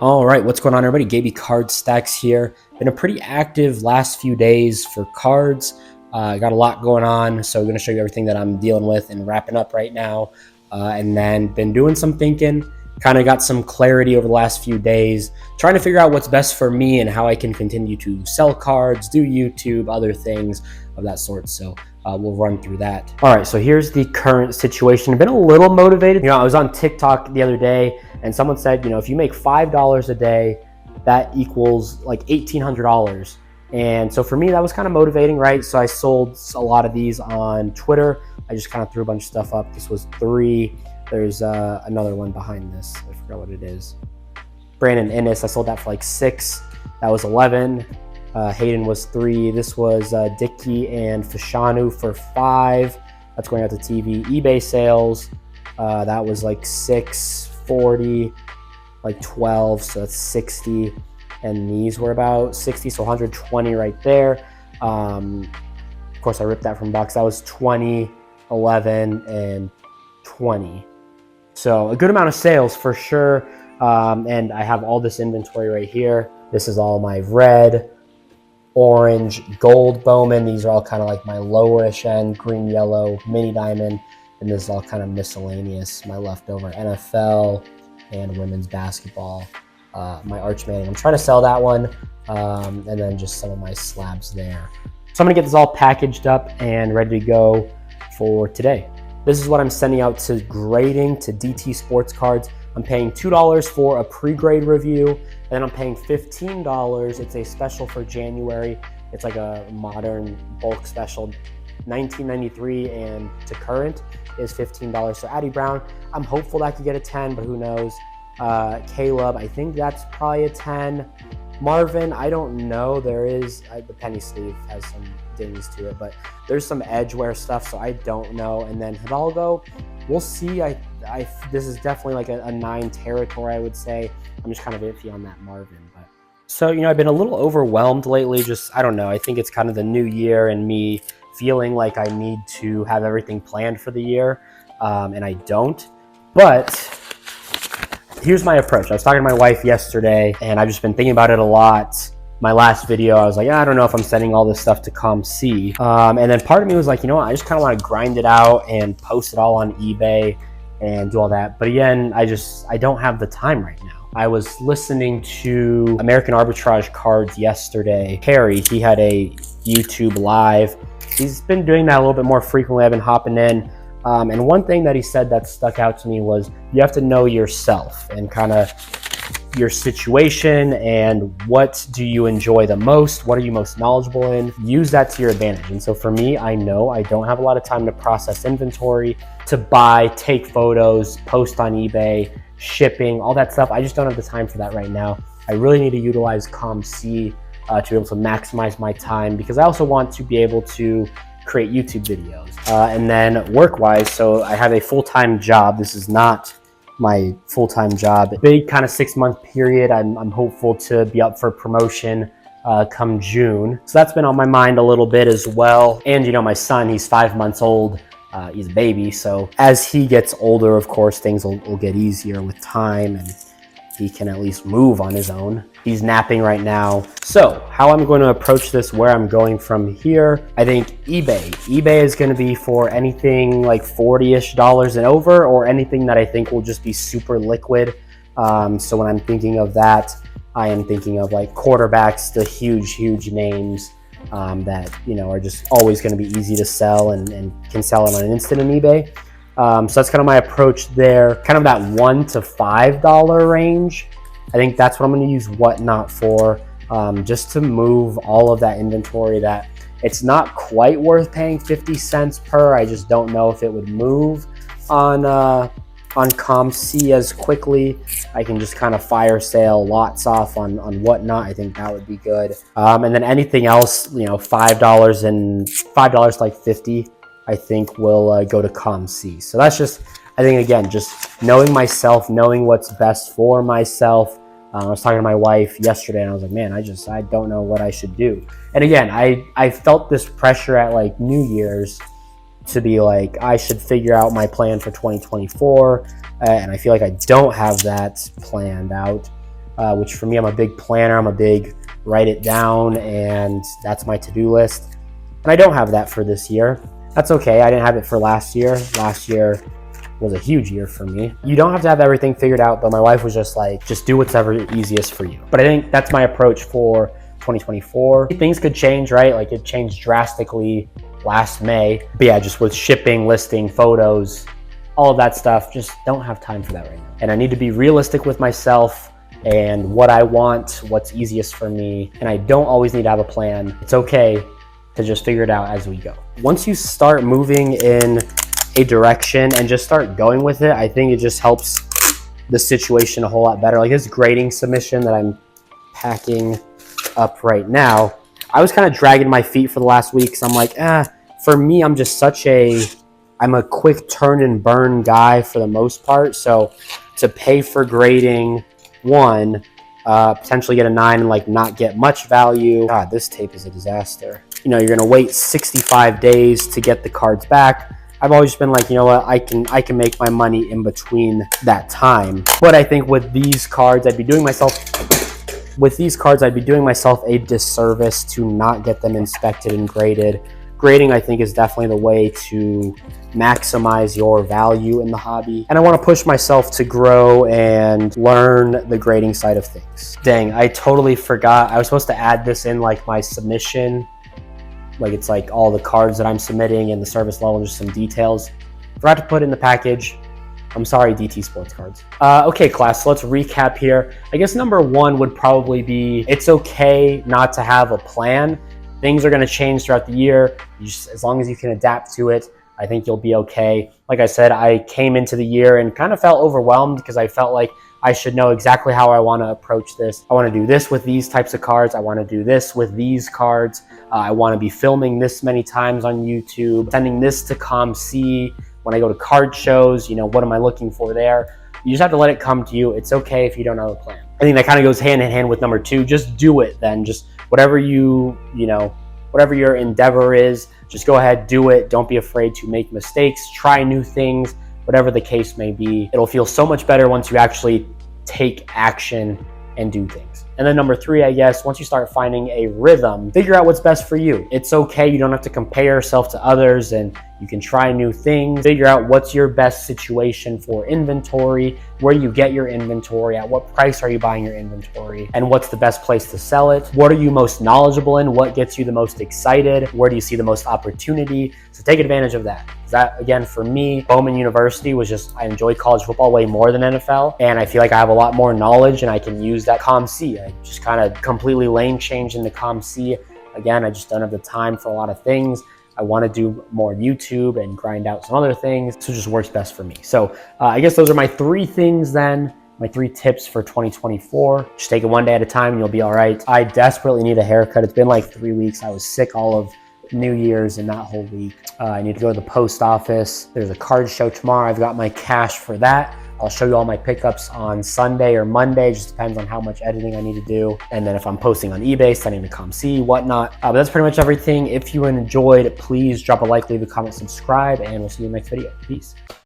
All right, what's going on, everybody? Gaby Card Stacks here. Been a pretty active last few days for cards. Got a lot going on, so I'm going to show you everything that I'm dealing with and wrapping up right now. And then been doing some thinking, kind of got some clarity over the last few days, trying to figure out what's best for me and how I can continue to sell cards, do YouTube, other things of that sort. So we'll run through that. All right, so here's the current situation. I've been a little motivated. I was on TikTok the other day and someone said, if you make $5 a day, that equals like $1,800. And so for me, that was kind of motivating, right? So I sold a lot of these on Twitter. I just kind of threw a bunch of stuff up. This was 3. There's another one behind this. I forgot what it is. Brandon Innes, I sold that for like 6. That was 11. Hayden was 3. This was Dickey and Fashanu for 5. That's going out to TV. eBay sales, that was like 640, like 12, so that's 60. And these were about 60, so 120 right there. Of course, I ripped that from Bucks. That was 20, 11, and 20. So a good amount of sales for sure. And I have all this inventory right here. This is all my red, orange, gold Bowman. These are all kind of like my lowerish end, green, yellow, mini diamond. And this is all kind of miscellaneous, my leftover NFL and women's basketball. My Arch Manning, I'm trying to sell that one. And then just some of my slabs there. So I'm gonna get this all packaged up and ready to go for today. This is what I'm sending out to grading to DT Sports Cards. I'm paying $2 for a pre-grade review, and then I'm paying $15. It's a special for January. It's like a modern bulk special. $19.93 and to current is $15. So Addie Brown, I'm hopeful that I could get a 10, but who knows? Caleb, I think that's probably a 10. Marvin, I don't know. There is, the penny sleeve has some dings to it, but there's some edgeware stuff, so I don't know. And then Hidalgo, we'll see. This is definitely like a 9 territory, I would say. I'm just kind of iffy on that Marvin. But so, I've been a little overwhelmed lately. I don't know. I think it's kind of the new year and me feeling like I need to have everything planned for the year, and I don't. But here's my approach. I was talking to my wife yesterday, and I've just been thinking about it a lot. My last video, I was like, I don't know if I'm sending all this stuff to ComC. And then part of me was like, I just kind of want to grind it out and post it all on eBay and do all that. But again, I don't have the time right now. I was listening to American Arbitrage Cards yesterday. Harry, he had a YouTube live. He's been doing that a little bit more frequently. I've been hopping in. And one thing that he said that stuck out to me was you have to know yourself and kind of your situation and what do you enjoy the most, what are you most knowledgeable in, use that to your advantage. And so for me, I know I don't have a lot of time to process inventory, to buy, take photos, post on eBay, shipping, all that stuff. I just don't have the time for that right now. I really need to utilize ComC to be able to maximize my time, because I also want to be able to create YouTube videos. And then work-wise, so I have a full-time job. This is not my full-time job. Big kind of 6-month period. I'm hopeful to be up for promotion come June. So that's been on my mind a little bit as well. And my son, he's 5 months old. He's a baby. So as he gets older, of course, things will get easier with time and he can at least move on his own. He's napping right now. So how I'm going to approach this, where I'm going from here, I think eBay. eBay is going to be for anything like $40-ish and over, or anything that I think will just be super liquid. So when I'm thinking of that, I am thinking of like quarterbacks, the huge names that, are just always going to be easy to sell and can sell it on an instant on eBay. So that's kind of my approach there, kind of that $1 to $5 range. I think that's what I'm going to use Whatnot for, just to move all of that inventory that it's not quite worth paying 50 cents per. I just don't know if it would move on ComC as quickly. I can just kind of fire sale lots off on Whatnot. I think that would be good. And then anything else, $5 and $5 like 50. I think will go to ComC. So that's just, I think, again, just knowing myself, knowing what's best for myself. I was talking to my wife yesterday and I was like, man, I don't know what I should do. And again, I felt this pressure at like New Year's to be like, I should figure out my plan for 2024. And I feel like I don't have that planned out. which for me, I'm a big planner. I'm a big write it down, and that's my to-do list. And I don't have that for this year. That's okay. I didn't have it for last year. Last year was a huge year for me. You don't have to have everything figured out, but my wife was just like, just do whatever easiest for you. But I think that's my approach for 2024. Things could change, right? Like it changed drastically last May. But yeah, just with shipping, listing, photos, all of that stuff, just don't have time for that right now. And I need to be realistic with myself and what I want, what's easiest for me. And I don't always need to have a plan. It's okay to just figure it out as we go. Once you start moving in a direction and just start going with it, I think it just helps the situation a whole lot better. Like this grading submission that I'm packing up right now, I was kind of dragging my feet for the last week because I'm like, for me, I'm a quick turn and burn guy for the most part. So to pay for grading one, potentially get a 9 and like not get much value. God, this tape is a disaster. You know, you're gonna wait 65 days to get the cards back. I've always been like, you know what, I can make my money in between that time. But I think with these cards, I'd be doing myself a disservice to not get them inspected and graded. Grading, I think, is definitely the way to maximize your value in the hobby. And I want to push myself to grow and learn the grading side of things. Dang, I totally forgot. I was supposed to add this in like my submission. Like it's like all the cards that I'm submitting and the service level, just some details. Forgot to put in the package. I'm sorry, DT Sports Cards. Okay, class, so let's recap here. I guess number one would probably be, it's okay not to have a plan. Things are gonna change throughout the year. As long as you can adapt to it, I think you'll be okay. Like I said, I came into the year and kind of felt overwhelmed because I felt like I should know exactly how I want to approach this. I want to do this with these types of cards. I want to do this with these cards. I want to be filming this many times on YouTube, sending this to ComC. When I go to card shows, you know, what am I looking for there? You just have to let it come to you. It's okay if you don't have a plan. I think that kind of goes hand in hand with number two. Just do it then. Just whatever whatever your endeavor is, just go ahead, do it. Don't be afraid to make mistakes, try new things, whatever the case may be. It'll feel so much better once you actually take action and do things. And then number three, I guess, once you start finding a rhythm, figure out what's best for you. It's okay. You don't have to compare yourself to others, and you can try new things. Figure out what's your best situation for inventory. Where do you get your inventory? At what price are you buying your inventory? And what's the best place to sell it? What are you most knowledgeable in? What gets you the most excited? Where do you see the most opportunity? So take advantage of that. That, again, for me, Bowman University was just, I enjoy college football way more than NFL. And I feel like I have a lot more knowledge and I can use that ComC. I just kind of completely lane changed into ComC. Again, I just don't have the time for a lot of things. I want to do more YouTube and grind out some other things. So it just works best for me. So I guess those are my three things then, my three tips for 2024. Just take it one day at a time and you'll be all right. I desperately need a haircut. It's been like 3 weeks. I was sick all of New Year's and that whole week. I need to go to the post office. There's a card show tomorrow. I've got my cash for that. I'll show you all my pickups on Sunday or Monday. Just depends on how much editing I need to do. And then if I'm posting on eBay, sending to ComC, whatnot. But that's pretty much everything. If you enjoyed, please drop a like, leave a comment, subscribe, and we'll see you in the next video. Peace.